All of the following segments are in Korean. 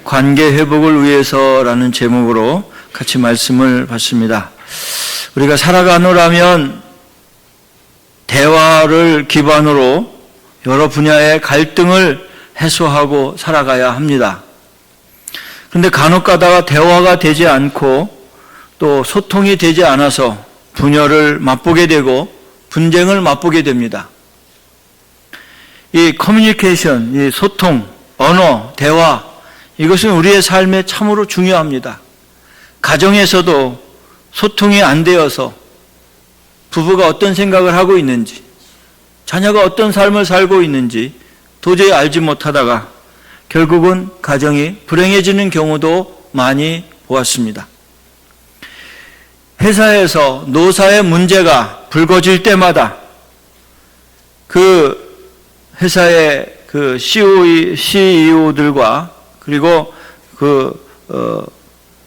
관계 회복을 위해서라는 제목으로 같이 말씀을 받습니다. 우리가 살아가노라면 대화를 기반으로 여러 분야의 갈등을 해소하고 살아가야 합니다. 그런데 간혹 가다가 대화가 되지 않고 또 소통이 되지 않아서 분열을 맛보게 되고 분쟁을 맛보게 됩니다. 이 커뮤니케이션, 이 소통, 언어, 대화, 이것은 우리의 삶에 참으로 중요합니다. 가정에서도 소통이 안 되어서 부부가 어떤 생각을 하고 있는지, 자녀가 어떤 삶을 살고 있는지 도저히 알지 못하다가 결국은 가정이 불행해지는 경우도 많이 보았습니다. 회사에서 노사의 문제가 불거질 때마다 그 회사의 그 CEO들과 그리고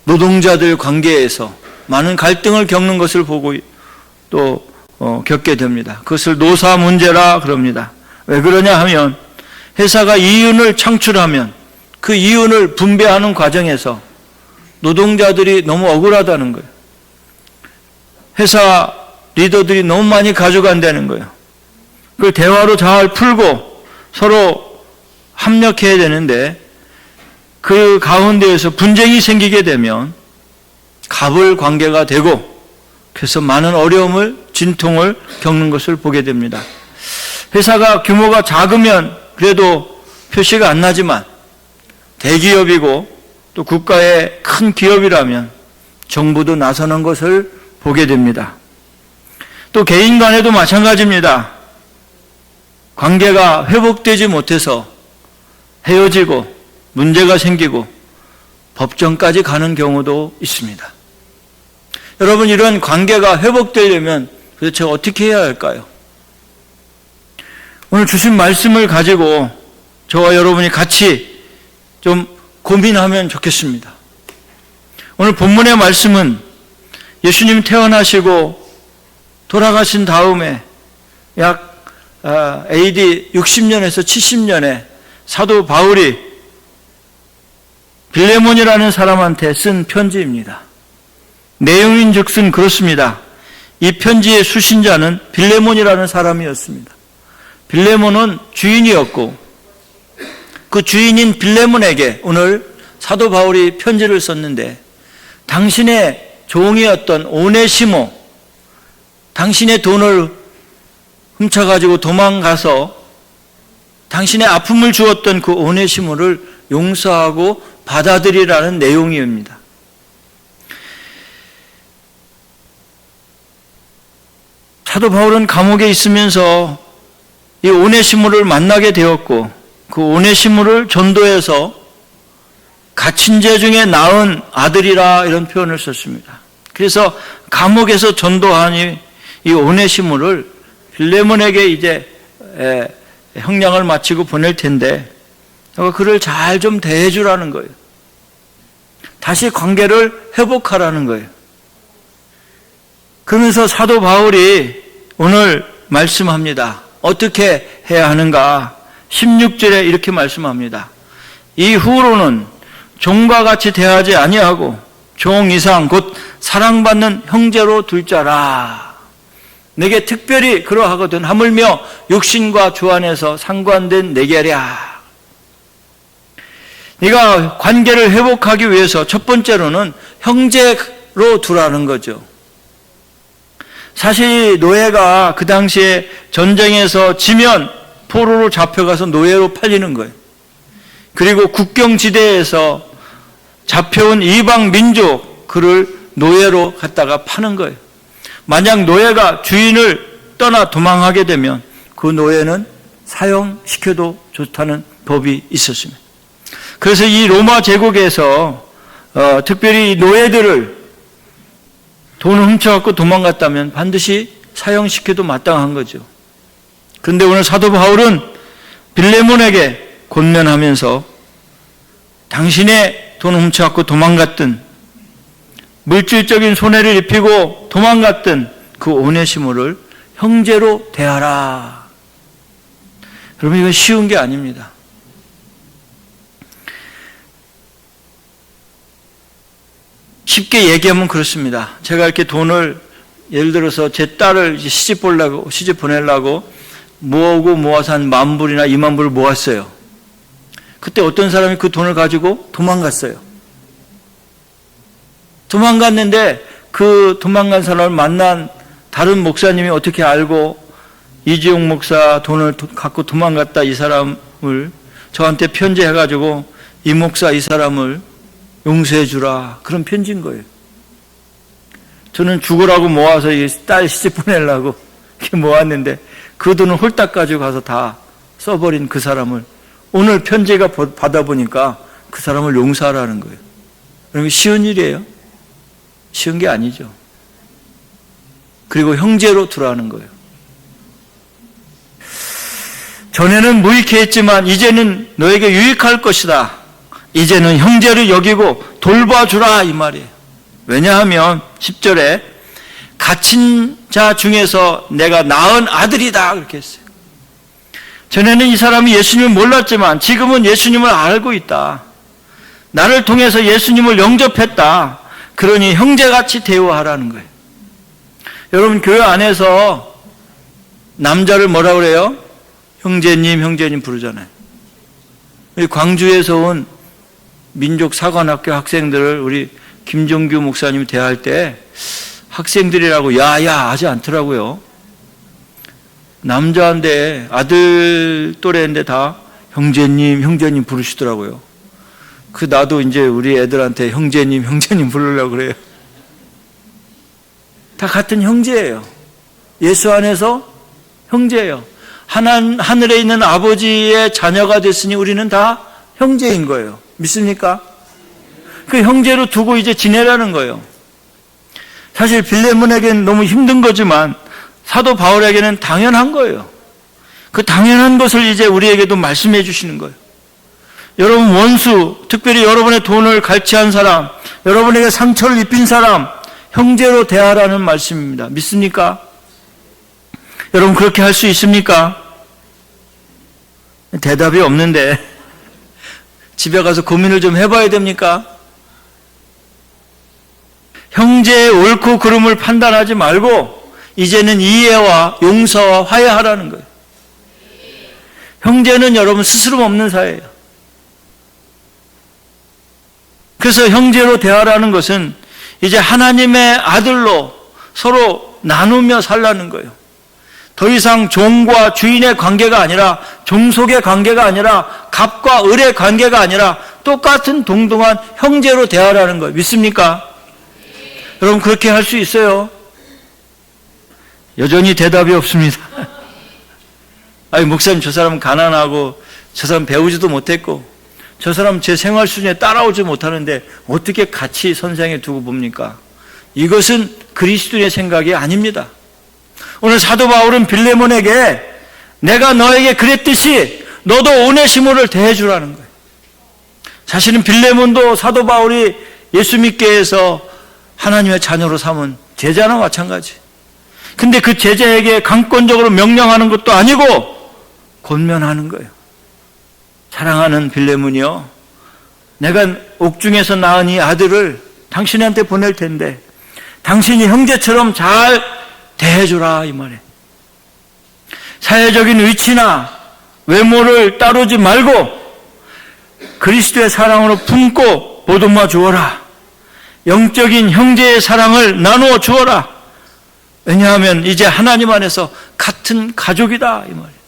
노동자들 관계에서 많은 갈등을 겪는 것을 보고 또 겪게 됩니다. 그것을 노사 문제라 그럽니다. 왜 그러냐 하면 회사가 이윤을 창출하면 그 이윤을 분배하는 과정에서 노동자들이 너무 억울하다는 거예요. 회사 리더들이 너무 많이 가져간다는 거예요. 그걸 대화로 잘 풀고 서로 합력해야 되는데 그 가운데에서 분쟁이 생기게 되면 갑을 관계가 되고 그래서 많은 어려움을 진통을 겪는 것을 보게 됩니다. 회사가 규모가 작으면 그래도 표시가 안 나지만 대기업이고 또 국가의 큰 기업이라면 정부도 나서는 것을 보게 됩니다. 또 개인 간에도 마찬가지입니다. 관계가 회복되지 못해서 헤어지고 문제가 생기고 법정까지 가는 경우도 있습니다. 여러분, 이런 관계가 회복되려면 도대체 어떻게 해야 할까요? 오늘 주신 말씀을 가지고 저와 여러분이 같이 좀 고민하면 좋겠습니다. 오늘 본문의 말씀은 예수님 태어나시고 돌아가신 다음에 약 AD 60년에서 70년에 사도 바울이 빌레몬이라는 사람한테 쓴 편지입니다. 내용인즉슨 그렇습니다. 이 편지의 수신자는 빌레몬이라는 사람이었습니다. 빌레몬은 주인이었고 그 주인인 빌레몬에게 오늘 사도 바울이 편지를 썼는데 당신의 종이었던 오네시모, 당신의 돈을 훔쳐가지고 도망가서 당신의 아픔을 주었던 그 오네시모를 용서하고 받아들이라는 내용입니다. 사도 바울은 감옥에 있으면서 이 오네시모를 만나게 되었고 그 오네시모를 전도해서 갇힌 자 중에 낳은 아들이라 이런 표현을 썼습니다. 그래서 감옥에서 전도하니 이 오네시모를 빌레몬에게 이제 형량을 마치고 보낼 텐데 그를 잘 좀 대해주라는 거예요. 다시 관계를 회복하라는 거예요. 그러면서 사도 바울이 오늘 말씀합니다. 어떻게 해야 하는가? 16절에 이렇게 말씀합니다. 이후로는 종과 같이 대하지 아니하고 종 이상 곧 사랑받는 형제로 둘 자라. 내게 특별히 그러하거든 하물며 육신과 주 안에서 상관된 내게랴. 네가 관계를 회복하기 위해서 첫 번째로는 형제로 두라는 거죠. 사실 노예가 그 당시에 전쟁에서 지면 포로로 잡혀가서 노예로 팔리는 거예요. 그리고 국경지대에서 잡혀온 이방 민족 그를 노예로 갖다가 파는 거예요. 만약 노예가 주인을 떠나 도망하게 되면 그 노예는 사형시켜도 좋다는 법이 있었습니다. 그래서 이 로마 제국에서 특별히 노예들을 돈을 훔쳐갖고 도망갔다면 반드시 사형시켜도 마땅한 거죠. 그런데 오늘 사도 바울은 빌레몬에게 권면하면서 당신의 돈을 훔쳐갖고 도망갔든 물질적인 손해를 입히고 도망갔든 그 오네시모를 형제로 대하라. 여러분, 이건 쉬운 게 아닙니다. 쉽게 얘기하면 그렇습니다. 제가 이렇게 돈을 예를 들어서 제 딸을 시집 보내려고 모아서 한 10,000불이나 20,000불을 모았어요. 그때 어떤 사람이 그 돈을 가지고 도망갔어요. 도망갔는데 그 도망간 사람을 만난 다른 목사님이 어떻게 알고 이지용 목사 돈을 갖고 도망갔다 이 사람을 저한테 편지해가지고 이 목사 이 사람을 용서해 주라 그런 편지인 거예요. 저는 죽으라고 모아서 딸 시집 보내려고 이렇게 모았는데 그 돈을 홀딱 가지고 가서 다 써버린 그 사람을 오늘 편지가 받아보니까 그 사람을 용서하라는 거예요. 그러면 쉬운 일이에요? 쉬운 게 아니죠. 그리고 형제로 들어가는 거예요. 전에는 무익해 했지만 이제는 너에게 유익할 것이다. 이제는 형제를 여기고 돌봐주라 이 말이에요. 왜냐하면 10절에 갇힌 자 중에서 내가 낳은 아들이다 그렇게 했어요. 전에는 이 사람이 예수님을 몰랐지만 지금은 예수님을 알고 있다. 나를 통해서 예수님을 영접했다. 그러니 형제같이 대우하라는 거예요. 여러분 교회 안에서 남자를 뭐라 그래요? 형제님 부르잖아요. 광주에서 온 민족사관학교 학생들을 우리 김종규 목사님이 대할 때 학생들이라고 야야 하지 않더라고요. 남자인데 아들 또래인데 다 형제님 부르시더라고요. 나도 이제 우리 애들한테 형제님 부르려고 그래요. 다 같은 형제예요. 예수 안에서 형제예요. 하늘에 있는 아버지의 자녀가 됐으니 우리는 다 형제인 거예요. 믿습니까? 그 형제로 두고 이제 지내라는 거예요. 사실 빌레몬에게는 너무 힘든 거지만 사도 바울에게는 당연한 거예요. 그 당연한 것을 이제 우리에게도 말씀해 주시는 거예요. 여러분 원수, 특별히 여러분의 돈을 갈취한 사람, 여러분에게 상처를 입힌 사람, 형제로 대하라는 말씀입니다. 믿습니까? 여러분 그렇게 할 수 있습니까? 대답이 없는데 집에 가서 고민을 좀 해봐야 됩니까? 형제의 옳고 그름을 판단하지 말고 이제는 이해와 용서와 화해하라는 거예요. 형제는 여러분 스스럼 없는 사이예요. 그래서 형제로 대하라는 것은 이제 하나님의 아들로 서로 나누며 살라는 거예요. 더 이상 종과 주인의 관계가 아니라 종속의 관계가 아니라 갑과 을의 관계가 아니라 똑같은 동등한 형제로 대하라는 거예요. 믿습니까? 여러분 그렇게 할 수 있어요? 여전히 대답이 없습니다. 아니 목사님 저 사람은 가난하고 저 사람 배우지도 못했고 저 사람 제 생활 수준에 따라오지 못하는데 어떻게 같이 선상에 두고 봅니까? 이것은 그리스도의 생각이 아닙니다. 오늘 사도 바울은 빌레몬에게 내가 너에게 그랬듯이 너도 오네시모를 대해주라는 거예요. 사실은 빌레몬도 사도 바울이 예수 믿게 해서 하나님의 자녀로 삼은 제자나 마찬가지. 근데 그 제자에게 강권적으로 명령하는 것도 아니고 권면하는 거예요. 사랑하는 빌레몬이요, 내가 옥중에서 낳은 이 아들을 당신한테 보낼 텐데 당신이 형제처럼 잘 대해주라 이 말이에요. 사회적인 위치나 외모를 따르지 말고 그리스도의 사랑으로 품고 보듬어 주어라. 영적인 형제의 사랑을 나누어 주어라. 왜냐하면 이제 하나님 안에서 같은 가족이다 이 말이에요.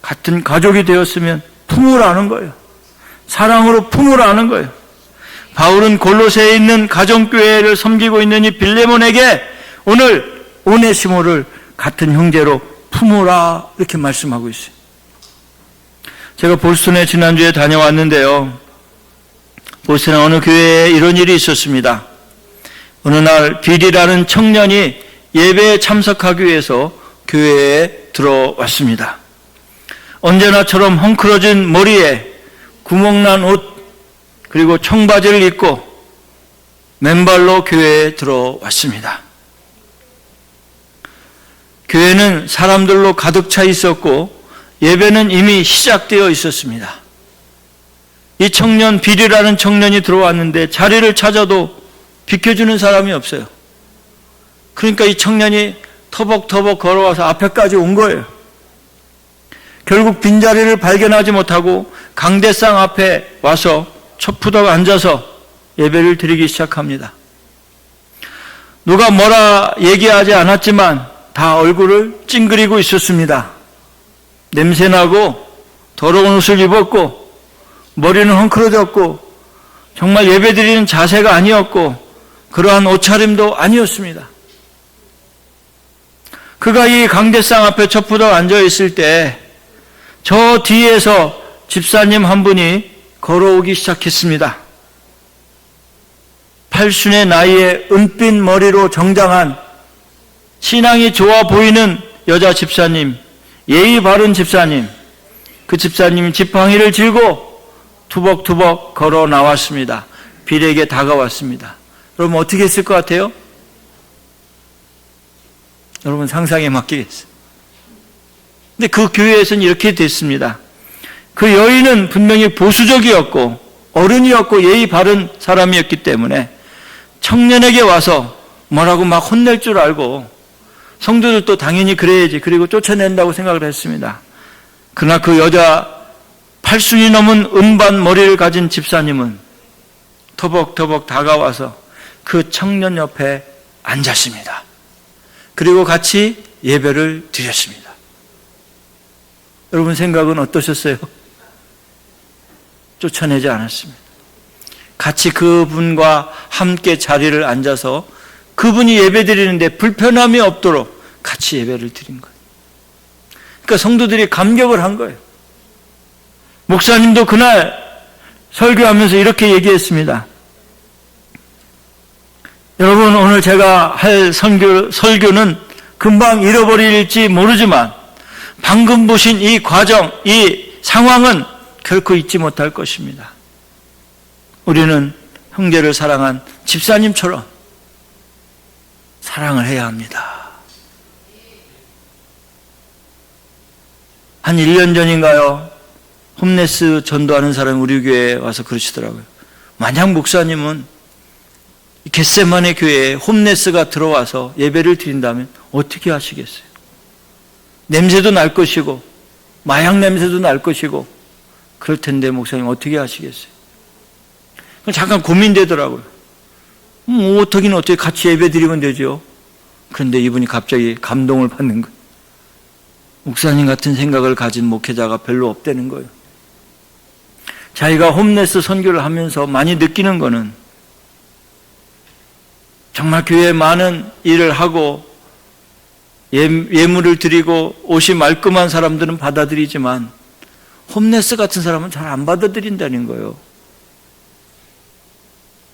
같은 가족이 되었으면 품으라는 거예요. 사랑으로 품으라는 거예요. 바울은 골로새에 있는 가정교회를 섬기고 있는 이 빌레몬에게 오늘 오네시모를 같은 형제로 품으라 이렇게 말씀하고 있어요. 제가 보스턴에 지난주에 다녀왔는데요. 보스턴 어느 교회에 이런 일이 있었습니다. 어느 날 빌이라는 청년이 예배에 참석하기 위해서 교회에 들어왔습니다. 언제나처럼 헝클어진 머리에 구멍난 옷 그리고 청바지를 입고 맨발로 교회에 들어왔습니다. 교회는 사람들로 가득 차 있었고 예배는 이미 시작되어 있었습니다. 이 청년 빌이라는 청년이 들어왔는데 자리를 찾아도 비켜주는 사람이 없어요. 그러니까 이 청년이 터벅터벅 걸어와서 앞에까지 온 거예요. 결국 빈자리를 발견하지 못하고 강대상 앞에 와서 첩푸덕 앉아서 예배를 드리기 시작합니다. 누가 뭐라 얘기하지 않았지만 다 얼굴을 찡그리고 있었습니다. 냄새나고 더러운 옷을 입었고 머리는 헝클어졌고 정말 예배드리는 자세가 아니었고 그러한 옷차림도 아니었습니다. 그가 이 강대상 앞에 첩푸덕 앉아있을 때 저 뒤에서 집사님 한 분이 걸어오기 시작했습니다. 팔순의 나이에 은빛 머리로 정장한 신앙이 좋아 보이는 여자 집사님, 예의 바른 집사님, 그 집사님이 지팡이를 쥐고 투벅투벅 걸어 나왔습니다. 빌에게 다가왔습니다. 여러분 어떻게 했을 것 같아요? 여러분 상상에 맡기겠어요. 근데 그 교회에서는 이렇게 됐습니다. 그 여인은 분명히 보수적이었고 어른이었고 예의 바른 사람이었기 때문에 청년에게 와서 뭐라고 막 혼낼 줄 알고 성도들도 당연히 그래야지 그리고 쫓아낸다고 생각을 했습니다. 그러나 그 여자 8순이 넘은 은반 머리를 가진 집사님은 터벅터벅 다가와서 그 청년 옆에 앉았습니다. 그리고 같이 예배를 드렸습니다. 여러분 생각은 어떠셨어요? 쫓아내지 않았습니다. 같이 그분과 함께 자리를 앉아서 그분이 예배 드리는데 불편함이 없도록 같이 예배를 드린 거예요. 그러니까 성도들이 감격을 한 거예요. 목사님도 그날 설교하면서 이렇게 얘기했습니다. 여러분 오늘 제가 할 설교는 금방 잃어버릴지 모르지만 방금 보신 이 과정, 이 상황은 결코 잊지 못할 것입니다. 우리는 형제를 사랑한 집사님처럼 사랑을 해야 합니다. 한 1년 전인가요? 홈레스 전도하는 사람이 우리 교회에 와서 그러시더라고요. 만약 목사님은 겟세마네 교회에 홈레스가 들어와서 예배를 드린다면 어떻게 하시겠어요? 냄새도 날 것이고 마약 냄새도 날 것이고 그럴 텐데 목사님 어떻게 하시겠어요? 잠깐 고민되더라고요. 어떻게는 어떻게 같이 예배 드리면 되죠? 그런데 이분이 갑자기 감동을 받는 거예요. 목사님 같은 생각을 가진 목회자가 별로 없다는 거예요. 자기가 홈레스 선교를 하면서 많이 느끼는 거는 정말 교회에 많은 일을 하고 예물을 드리고 옷이 말끔한 사람들은 받아들이지만 홈레스 같은 사람은 잘 안 받아들인다는 거예요.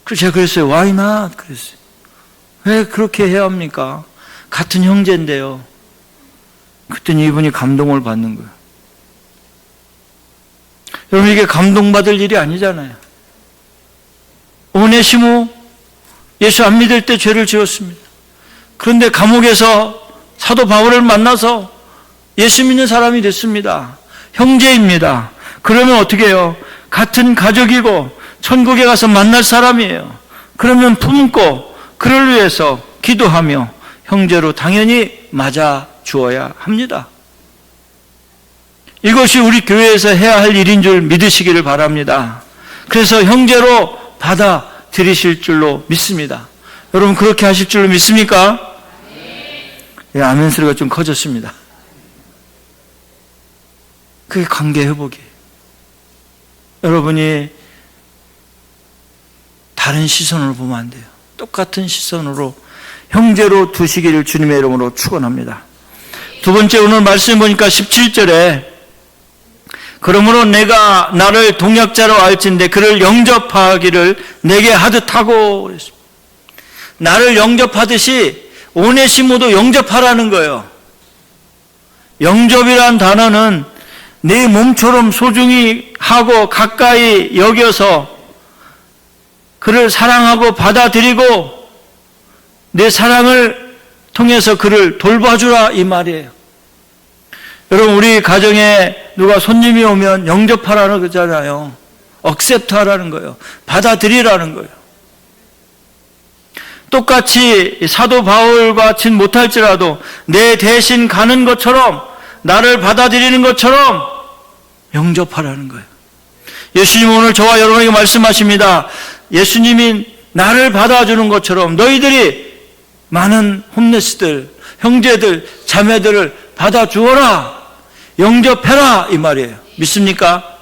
그래서 제가 그랬어요. Why not? 그랬어요. 왜 그렇게 해야 합니까? 같은 형제인데요. 그랬더니 이분이 감동을 받는 거예요. 여러분 이게 감동받을 일이 아니잖아요. 오네시모 예수 안 믿을 때 죄를 지었습니다. 그런데 감옥에서 사도 바울을 만나서 예수 믿는 사람이 됐습니다. 형제입니다. 그러면 어떻게 해요? 같은 가족이고 천국에 가서 만날 사람이에요. 그러면 품고 그를 위해서 기도하며 형제로 당연히 맞아 주어야 합니다. 이것이 우리 교회에서 해야 할 일인 줄 믿으시기를 바랍니다. 그래서 형제로 받아들이실 줄로 믿습니다. 여러분 그렇게 하실 줄로 믿습니까? 예, 아멘 소리가 좀 커졌습니다. 그게 관계 회복이에요. 여러분이 다른 시선으로 보면 안 돼요. 똑같은 시선으로 형제로 두시기를 주님의 이름으로 축원합니다. 두 번째 오늘 말씀 보니까 17절에 그러므로 내가 나를 동역자로 알진대 그를 영접하기를 내게 하듯 하고 그랬습니다. 나를 영접하듯이 오네시모도 영접하라는 거예요. 영접이란 단어는 내 몸처럼 소중히 하고 가까이 여겨서 그를 사랑하고 받아들이고 내 사랑을 통해서 그를 돌봐주라 이 말이에요. 여러분 우리 가정에 누가 손님이 오면 영접하라는 거잖아요. 억셉트하라는 거예요. 받아들이라는 거예요. 똑같이 사도 바울과 같이 못할지라도 내 대신 가는 것처럼, 나를 받아들이는 것처럼 영접하라는 거예요. 예수님 오늘 저와 여러분에게 말씀하십니다. 예수님이 나를 받아주는 것처럼 너희들이 많은 홈레스들, 형제들, 자매들을 받아주어라, 영접해라, 이 말이에요. 믿습니까?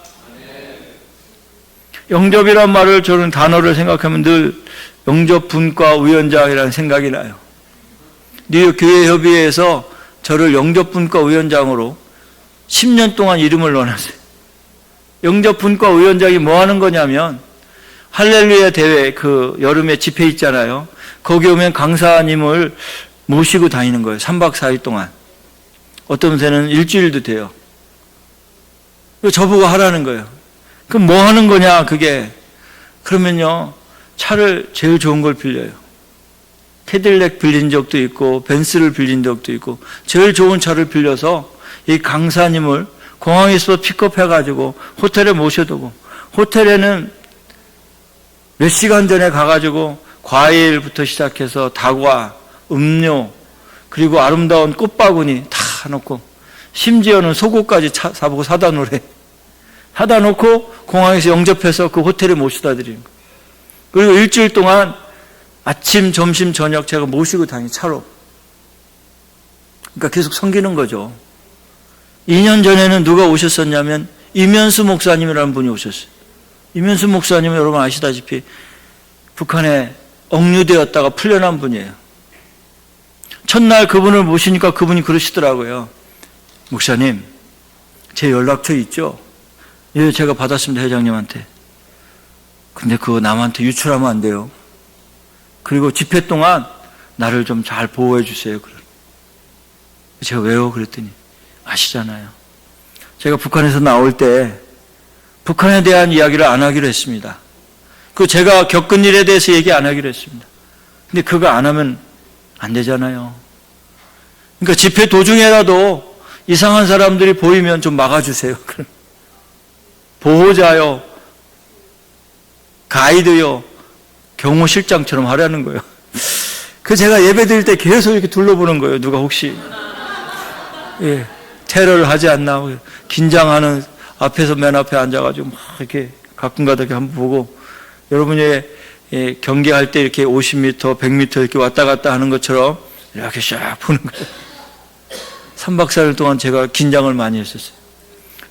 영접이란 말을, 저는 단어를 생각하면 늘 영접분과 위원장이라는 생각이 나요. 뉴욕 교회협의회에서 저를 영접분과 위원장으로 10년 동안 이름을 넣어놨어요. 영접분과 위원장이 뭐 하는 거냐면, 할렐루야 대회, 그 여름에 집회 있잖아요. 거기 오면 강사님을 모시고 다니는 거예요. 3박 4일 동안. 어떤 데는 일주일도 돼요. 저보고 하라는 거예요. 그럼 뭐 하는 거냐, 그게. 그러면요, 차를 제일 좋은 걸 빌려요. 캐딜렉 빌린 적도 있고, 벤츠를 빌린 적도 있고, 제일 좋은 차를 빌려서 이 강사님을 공항에서 픽업해가지고 호텔에 모셔두고, 호텔에는 몇 시간 전에 가가지고 과일부터 시작해서 다과, 음료, 그리고 아름다운 꽃바구니 다 놓고, 심지어는 속옷까지 사보고 사다 놓으래. 사다 놓고 공항에서 영접해서 그 호텔에 모시다 드리는 거예요. 그리고 일주일 동안 아침, 점심, 저녁 제가 모시고 다니, 차로. 그러니까 계속 섬기는 거죠. 2년 전에는 누가 오셨었냐면 이면수 목사님이라는 분이 오셨어요. 이면수 목사님은 여러분 아시다시피 북한에 억류되었다가 풀려난 분이에요. 첫날 그분을 모시니까 그분이 그러시더라고요. 목사님, 제 연락처 있죠? 예, 제가 받았습니다, 회장님한테. 근데 그거 남한테 유출하면 안 돼요. 그리고 집회 동안 나를 좀 잘 보호해 주세요. 제가 왜요? 그랬더니 아시잖아요. 제가 북한에서 나올 때 북한에 대한 이야기를 안 하기로 했습니다. 그 제가 겪은 일에 대해서 얘기 안 하기로 했습니다. 근데 그거 안 하면 안 되잖아요. 그러니까 집회 도중에라도 이상한 사람들이 보이면 좀 막아주세요. 보호자요, 가이드요, 경호실장처럼 하라는 거예요. 그 제가 예배 드릴 때 계속 이렇게 둘러보는 거예요. 누가 혹시 테러를 하지 않나. 긴장하는 앞에서 맨 앞에 앉아가지고 막 이렇게 가끔가다 이렇게 한번 보고, 여러분이 경계할 때 이렇게 50m, 100m 이렇게 왔다 갔다 하는 것처럼 이렇게 샥 보는 거예요. 3박 4일 동안 제가 긴장을 많이 했었어요.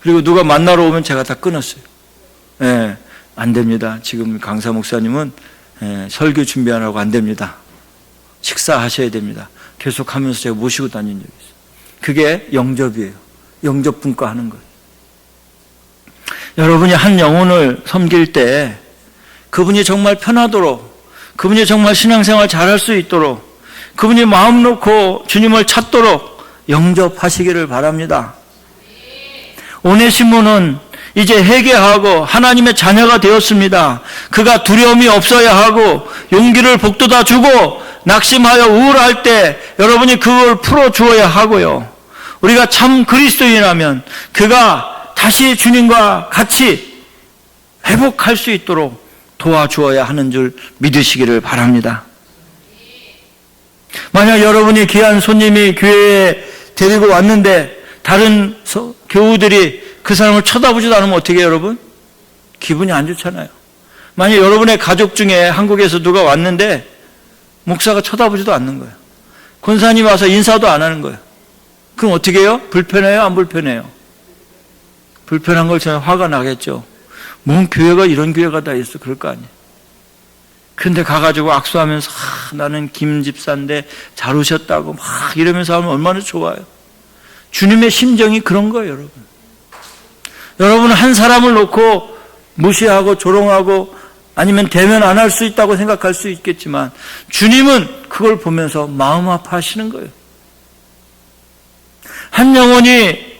그리고 누가 만나러 오면 제가 다 끊었어요. 안 됩니다. 지금 강사 목사님은 설교 준비하라고 안 됩니다. 식사하셔야 됩니다. 계속 하면서 제가 모시고 다닌 적이 있어요. 그게 영접이에요. 영접 분과하는 거예요. 여러분이 한 영혼을 섬길 때 그분이 정말 편하도록, 그분이 정말 신앙생활 잘할 수 있도록, 그분이 마음 놓고 주님을 찾도록 영접하시기를 바랍니다. 오네시모는 이제 회개하고 하나님의 자녀가 되었습니다. 그가 두려움이 없어야 하고 용기를 북돋아 주고 낙심하여 우울할 때 여러분이 그걸 풀어주어야 하고요. 우리가 참 그리스도인이라면 그가 다시 주님과 같이 회복할 수 있도록 도와주어야 하는 줄 믿으시기를 바랍니다. 만약 여러분이 귀한 손님이 교회에 데리고 왔는데 다른 교우들이 그 사람을 쳐다보지도 않으면 어떻게 해요, 여러분? 기분이 안 좋잖아요. 만약 여러분의 가족 중에 한국에서 누가 왔는데 목사가 쳐다보지도 않는 거예요. 권사님 와서 인사도 안 하는 거예요. 그럼 어떻게 해요? 불편해요? 안 불편해요? 불편한 걸 저는 화가 나겠죠. 뭔 교회가 이런 교회가 다 있어. 그럴 거 아니에요. 근데 가가지고 악수하면서 나는 김 집사인데 잘 오셨다고 막 이러면서 하면 얼마나 좋아요. 주님의 심정이 그런 거예요, 여러분. 여러분은 한 사람을 놓고 무시하고 조롱하고 아니면 대면 안 할 수 있다고 생각할 수 있겠지만 주님은 그걸 보면서 마음 아파하시는 거예요. 한 영혼이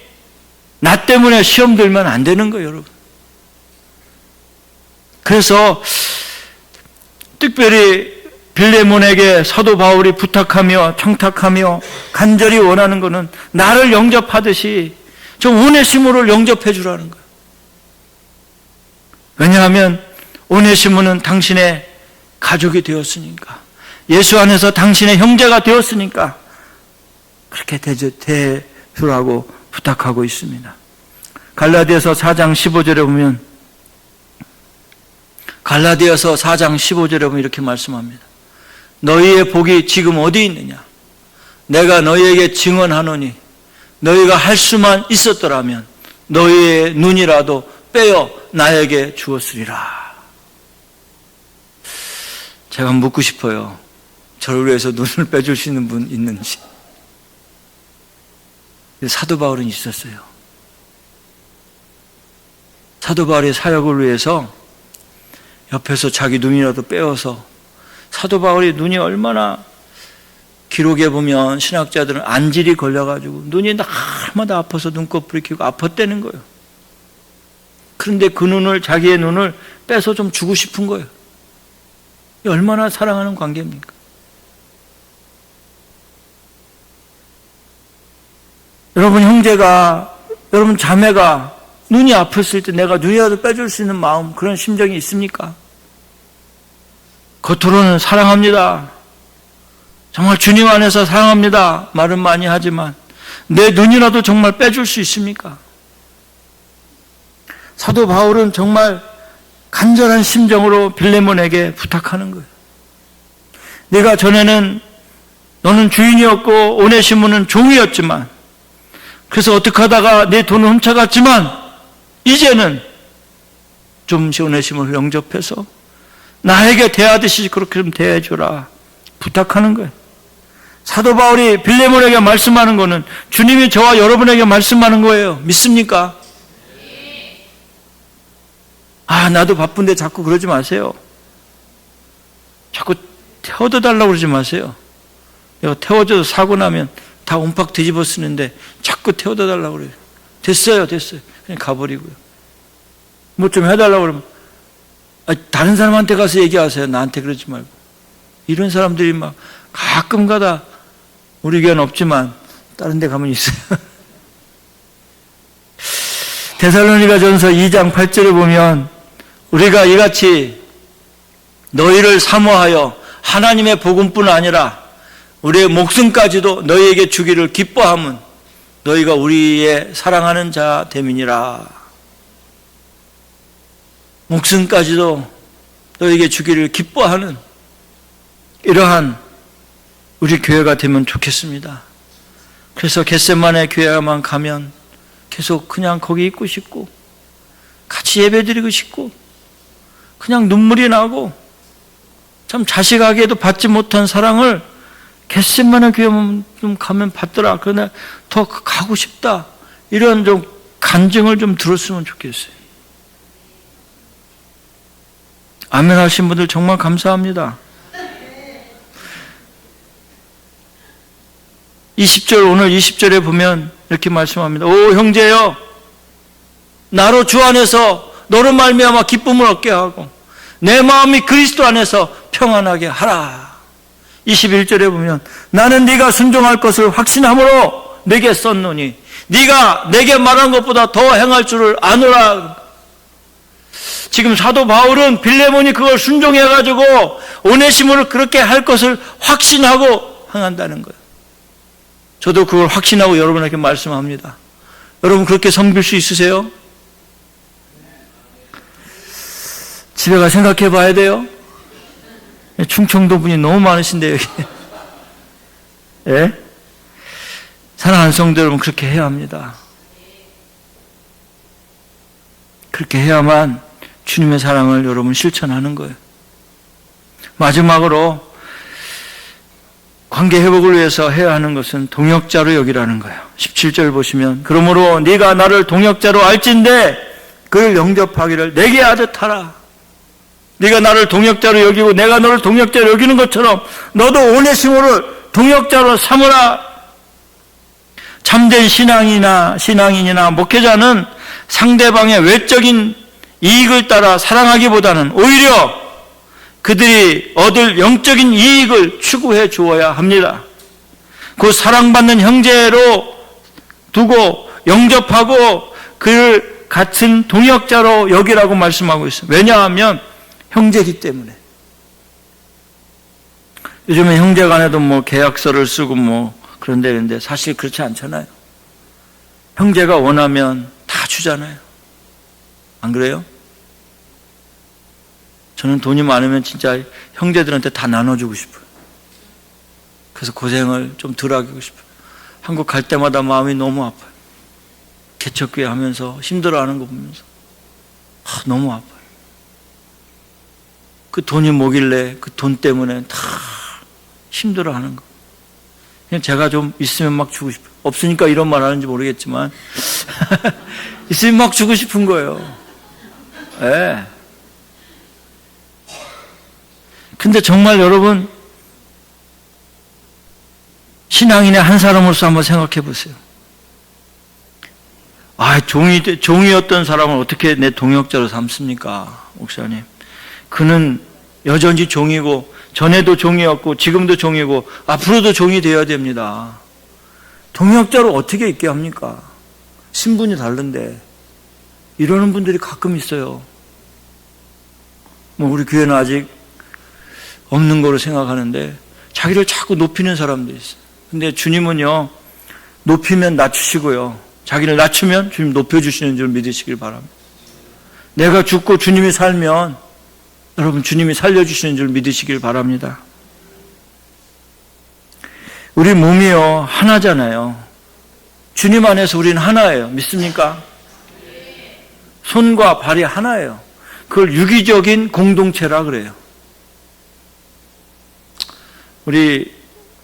나 때문에 시험 들면 안 되는 거예요, 여러분. 그래서 특별히 빌레몬에게 사도 바울이 부탁하며 청탁하며 간절히 원하는 것은 나를 영접하듯이 저 오네시모를 영접해 주라는 거예요. 왜냐하면 오네시모는 당신의 가족이 되었으니까, 예수 안에서 당신의 형제가 되었으니까 그렇게 대주라고 부탁하고 있습니다. 갈라디아서 4장 15절에 보면 갈라디아서 4장 15절에 보면 이렇게 말씀합니다. 너희의 복이 지금 어디 있느냐? 내가 너희에게 증언하노니 너희가 할 수만 있었더라면 너희의 눈이라도 빼어 나에게 주었으리라. 제가 묻고 싶어요. 저를 위해서 눈을 빼줄 수 있는 분 있는지. 사도 바울은 있었어요. 사도 바울의 사역을 위해서 옆에서 자기 눈이라도 빼어서, 사도 바울의 눈이 얼마나, 기록에 보면 신학자들은 안질이 걸려가지고 눈이 날마다 아파서 눈꺼풀이 켜고 아팠다는 거예요. 그런데 그 눈을, 자기의 눈을 빼서 좀 주고 싶은 거예요. 얼마나 사랑하는 관계입니까? 여러분 형제가, 여러분 자매가 눈이 아팠을 때 내가 눈이라도 빼줄 수 있는 마음, 그런 심정이 있습니까? 겉으로는 사랑합니다, 정말 주님 안에서 사랑합니다 말은 많이 하지만 내 눈이라도 정말 빼줄 수 있습니까? 사도 바울은 정말 간절한 심정으로 빌레몬에게 부탁하는 거예요. 네가 전에는, 너는 주인이었고 오네시모는 종이었지만, 그래서 어떻게 하다가 내 돈을 훔쳐갔지만 이제는 조금씩 오네시모를 영접해서 나에게 대하듯이 그렇게 좀 대해주라 부탁하는 거예요. 사도 바울이 빌레몬에게 말씀하는 거는 주님이 저와 여러분에게 말씀하는 거예요. 믿습니까? 나도 바쁜데 자꾸 그러지 마세요. 자꾸 태워다 달라고 그러지 마세요. 내가 태워줘서 사고 나면 다 온팍 뒤집어 쓰는데 자꾸 태워다 달라고 그래요. 됐어요. 그냥 가버리고요. 뭐 좀 해달라고 그러면 다른 사람한테 가서 얘기하세요. 나한테 그러지 말고. 이런 사람들이 막 가끔 가다, 우리 교회는 없지만 다른 데 가면 있어요. 데살로니가전서 2장 8절에 보면 우리가 이같이 너희를 사모하여 하나님의 복음뿐 아니라 우리의 목숨까지도 너희에게 주기를 기뻐함은 너희가 우리의 사랑하는 자 됨이니라. 목숨까지도 너희에게 주기를 기뻐하는 이러한 우리 교회가 되면 좋겠습니다. 그래서 겟세마네 교회만 가면 계속 그냥 거기 있고 싶고 같이 예배드리고 싶고 그냥 눈물이 나고, 참 자식에게도 받지 못한 사랑을 겟세마네 교회만 좀 가면 받더라, 그러나 더 가고 싶다, 이런 좀 간증을 좀 들었으면 좋겠어요. 아멘 하신 분들 정말 감사합니다. 20절, 오늘 20절에 보면 이렇게 말씀합니다. 오 형제여, 나로 주 안에서 너로 말미암아 기쁨을 얻게 하고 내 마음이 그리스도 안에서 평안하게 하라. 21절에 보면 나는 네가 순종할 것을 확신함으로 내게 썼노니 네가 내게 말한 것보다 더 행할 줄을 아노라. 지금 사도 바울은 빌레몬이 그걸 순종해가지고 오네시모를 그렇게 할 것을 확신하고 행한다는 거예요. 저도 그걸 확신하고 여러분에게 말씀합니다. 여러분 그렇게 섬길 수 있으세요? 집에 가 생각해 봐야 돼요. 충청도 분이 너무 많으신데 여기. 예? 사랑하는 성도 여러분, 그렇게 해야 합니다. 그렇게 해야만 주님의 사랑을 여러분 실천하는 거예요. 마지막으로 관계 회복을 위해서 해야 하는 것은 동역자로 여기라는 거예요. 17절 보시면 그러므로 네가 나를 동역자로 알진대 그를 영접하기를 내게 하듯 하라. 네가 나를 동역자로 여기고 내가 너를 동역자로 여기는 것처럼 너도 오네시모를 동역자로 삼으라. 참된 신앙인이나 목회자는 상대방의 외적인 이익을 따라 사랑하기보다는 오히려 그들이 얻을 영적인 이익을 추구해 주어야 합니다. 그 사랑받는 형제로 두고 영접하고 그를 같은 동역자로 여기라고 말씀하고 있어요. 왜냐하면 형제이기 때문에. 요즘에 형제 간에도 뭐 계약서를 쓰고 뭐 그런데 사실 그렇지 않잖아요. 형제가 원하면 다 주잖아요. 안 그래요? 저는 돈이 많으면 진짜 형제들한테 다 나눠주고 싶어요. 그래서 고생을 좀 덜 하고 싶어요. 한국 갈 때마다 마음이 너무 아파요. 개척교회 하면서 힘들어하는 거 보면서 너무 아파요. 그 돈이 뭐길래 그 돈 때문에 다 힘들어하는 거. 그냥 제가 좀 있으면 막 주고 싶어요. 없으니까 이런 말 하는지 모르겠지만 있으면 막 주고 싶은 거예요. 네. 근데 정말 여러분, 신앙인의 한 사람으로서 한번 생각해 보세요. 종이었던 사람을 어떻게 내 동역자로 삼습니까? 목사님. 그는 여전히 종이고, 전에도 종이었고, 지금도 종이고, 앞으로도 종이 되어야 됩니다. 동역자로 어떻게 있게 합니까? 신분이 다른데. 이러는 분들이 가끔 있어요. 뭐, 우리 교회는 아직 없는 거로 생각하는데, 자기를 자꾸 높이는 사람들이 있어요. 근데 주님은요, 높이면 낮추시고요. 자기를 낮추면 주님 높여주시는 줄 믿으시길 바랍니다. 내가 죽고 주님이 살면 여러분 주님이 살려주시는 줄 믿으시길 바랍니다. 우리 몸이요 하나잖아요. 주님 안에서 우리는 하나예요. 믿습니까? 손과 발이 하나예요. 그걸 유기적인 공동체라 그래요. 우리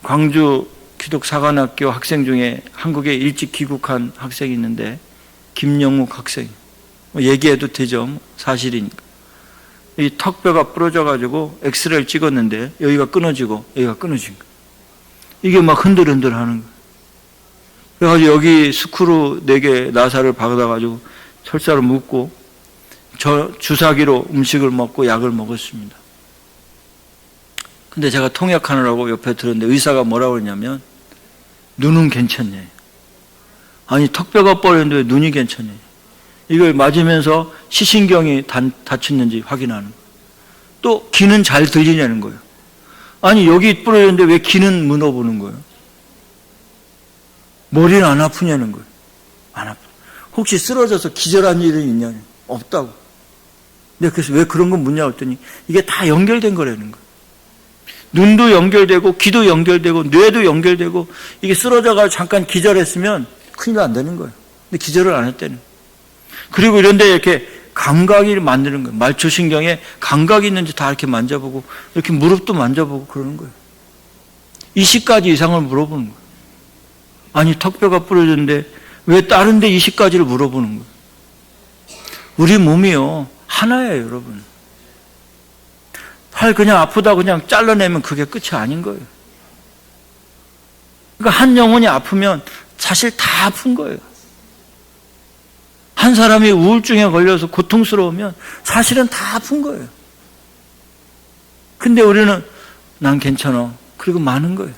광주 기독사관학교 학생 중에 한국에 일찍 귀국한 학생이 있는데 김영욱 학생, 얘기해도 되죠? 사실이니까. 이 턱뼈가 부러져가지고 엑스레이를 찍었는데 여기가 끊어지고 여기가 끊어진 거예요. 이게 막 흔들흔들 하는 거예요. 그래가지고 여기 스크루 4개 나사를 박아가지고 철사를 묶고 주사기로 음식을 먹고 약을 먹었습니다. 근데 제가 통역하느라고 옆에 들었는데 의사가 뭐라고 그러냐면 눈은 괜찮네. 아니 턱뼈가 부러졌는데 왜 눈이 괜찮네. 이걸 맞으면서 시신경이 다쳤는지 확인하는 거예요. 또 귀는 잘 들리냐는 거예요. 아니 여기 부러졌는데 왜 귀는 물어보는 거예요. 머리는 안 아프냐는 거예요. 안 아파. 혹시 쓰러져서 기절한 일은 있냐고. 없다고. 근데 그래서 왜 그런 건 묻냐고 했더니 이게 다 연결된 거라는 거예요. 눈도 연결되고 귀도 연결되고 뇌도 연결되고 이게 쓰러져가지고 잠깐 기절했으면 큰일 안 되는 거예요. 근데 기절을 안 했다는 거예요. 그리고 이런데 이렇게 감각이 만드는 거예요. 말초신경에 감각이 있는지 다 이렇게 만져보고 이렇게 무릎도 만져보고 그러는 거예요. 20가지 이상을 물어보는 거예요. 아니 턱뼈가 부러졌는데 왜 다른 데 20가지를 물어보는 거예요. 우리 몸이요 하나예요 여러분. 팔 그냥 아프다 그냥 잘라내면 그게 끝이 아닌 거예요. 그러니까 한 영혼이 아프면 사실 다 아픈 거예요. 한 사람이 우울증에 걸려서 고통스러우면 사실은 다 아픈 거예요. 근데 우리는 난 괜찮아. 그리고 많은 거예요.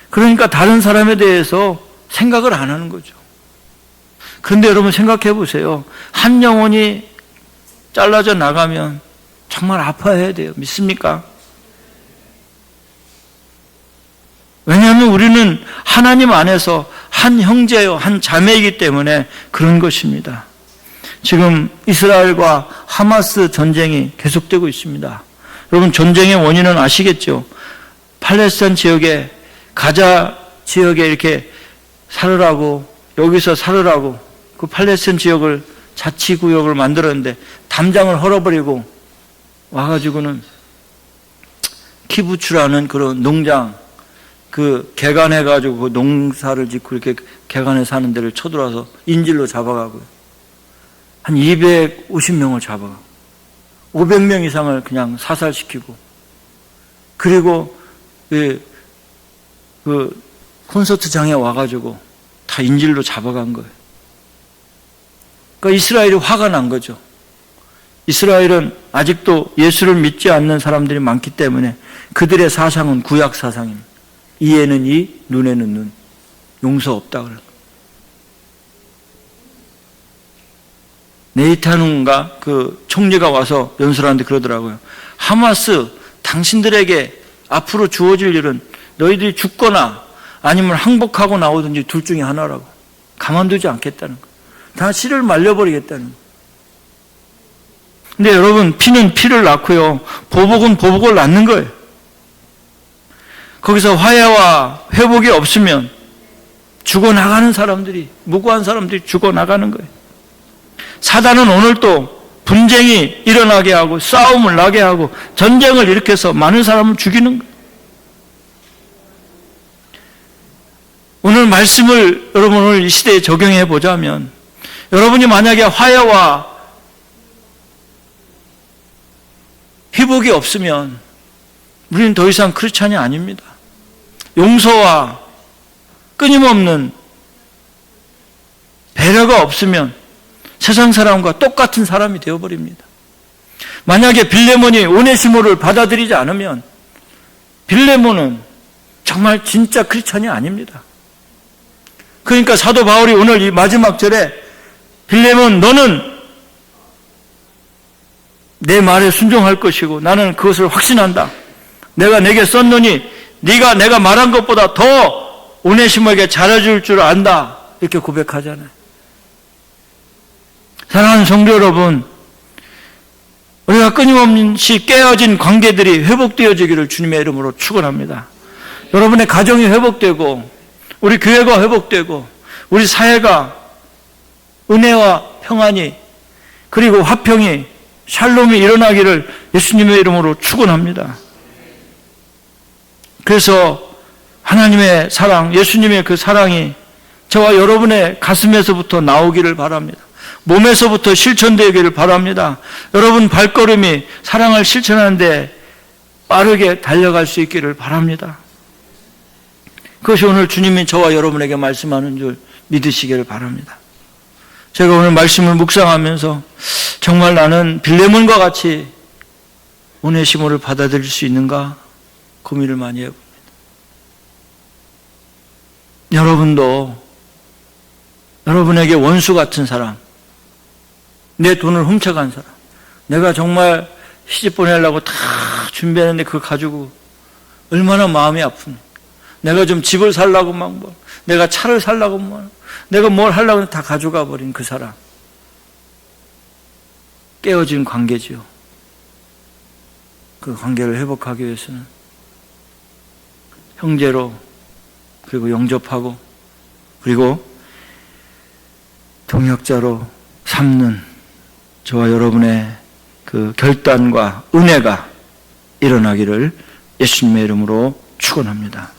그러니까 다른 사람에 대해서 생각을 안 하는 거죠. 그런데 여러분 생각해 보세요. 한 영혼이 잘라져 나가면 정말 아파해야 돼요. 믿습니까? 왜냐하면 우리는 하나님 안에서 한 형제요, 한 자매이기 때문에 그런 것입니다. 지금 이스라엘과 하마스 전쟁이 계속되고 있습니다. 여러분 전쟁의 원인은 아시겠죠? 팔레스타인 지역에 가자 지역에 이렇게 살으라고 여기서 살으라고 그 팔레스타인 지역을 자치구역을 만들었는데 담장을 헐어버리고 와가지고는 키부츠라는 그런 농장 그 개간해가지고 그 농사를 짓고 이렇게 개간해 사는 데를 쳐들어와서 인질로 잡아가고요. 한 250명을 잡아가고 500명 이상을 그냥 사살시키고 그리고 그 콘서트장에 와가지고 다 인질로 잡아간 거예요. 그러니까 이스라엘이 화가 난 거죠. 이스라엘은 아직도 예수를 믿지 않는 사람들이 많기 때문에 그들의 사상은 구약 사상입니다. 이에는 이, 눈에는 눈. 용서 없다 그래요. 네이타누인가 그 총리가 와서 연설하는데 그러더라고요. 하마스 당신들에게 앞으로 주어질 일은 너희들이 죽거나 아니면 항복하고 나오든지 둘 중에 하나라고. 가만두지 않겠다는 거. 다 씨를 말려버리겠다는 거. 근데 여러분, 피는 피를 낳고요, 보복은 보복을 낳는 거예요. 거기서 화해와 회복이 없으면 죽어나가는 사람들이, 무고한 사람들이 죽어나가는 거예요. 사단은 오늘도 분쟁이 일어나게 하고 싸움을 나게 하고 전쟁을 일으켜서 많은 사람을 죽이는 거예요. 오늘 말씀을 여러분 오늘 이 시대에 적용해 보자면, 여러분이 만약에 화해와 회복이 없으면 우리는 더 이상 크리스찬이 아닙니다. 용서와 끊임없는 배려가 없으면 세상 사람과 똑같은 사람이 되어버립니다. 만약에 빌레몬이 오네시모를 받아들이지 않으면 빌레몬은 정말 진짜 크리스찬이 아닙니다. 그러니까 사도 바울이 오늘 이 마지막 절에 빌레몬, 너는 내 말에 순종할 것이고 나는 그것을 확신한다. 내가 내게 썼노니 네가 내가 말한 것보다 더 오네시모에게 잘해줄 줄 안다. 이렇게 고백하잖아요. 사랑하는 성도 여러분, 우리가 끊임없이 깨어진 관계들이 회복되어지기를 주님의 이름으로 축원합니다. 여러분의 가정이 회복되고 우리 교회가 회복되고 우리 사회가 은혜와 평안이 그리고 화평이 샬롬이 일어나기를 예수님의 이름으로 축원합니다. 그래서 하나님의 사랑, 예수님의 그 사랑이 저와 여러분의 가슴에서부터 나오기를 바랍니다. 몸에서부터 실천되기를 바랍니다. 여러분 발걸음이 사랑을 실천하는데 빠르게 달려갈 수 있기를 바랍니다. 그것이 오늘 주님이 저와 여러분에게 말씀하는 줄 믿으시기를 바랍니다. 제가 오늘 말씀을 묵상하면서 정말 나는 빌레몬과 같이 오네시모를 받아들일 수 있는가 고민을 많이 해봅니다. 여러분도 여러분에게 원수 같은 사람, 내 돈을 훔쳐간 사람, 내가 정말 시집 보내려고 다 준비했는데 그거 가지고 얼마나 마음이 아픕니까? 내가 좀 집을 살라고 막 내가 차를 살라고 내가 뭘 하려고 다 가져가 버린 그 사람. 깨어진 관계지요. 그 관계를 회복하기 위해서는 형제로 그리고 영접하고 그리고 동역자로 삼는 저와 여러분의 그 결단과 은혜가 일어나기를 예수님의 이름으로 축원합니다.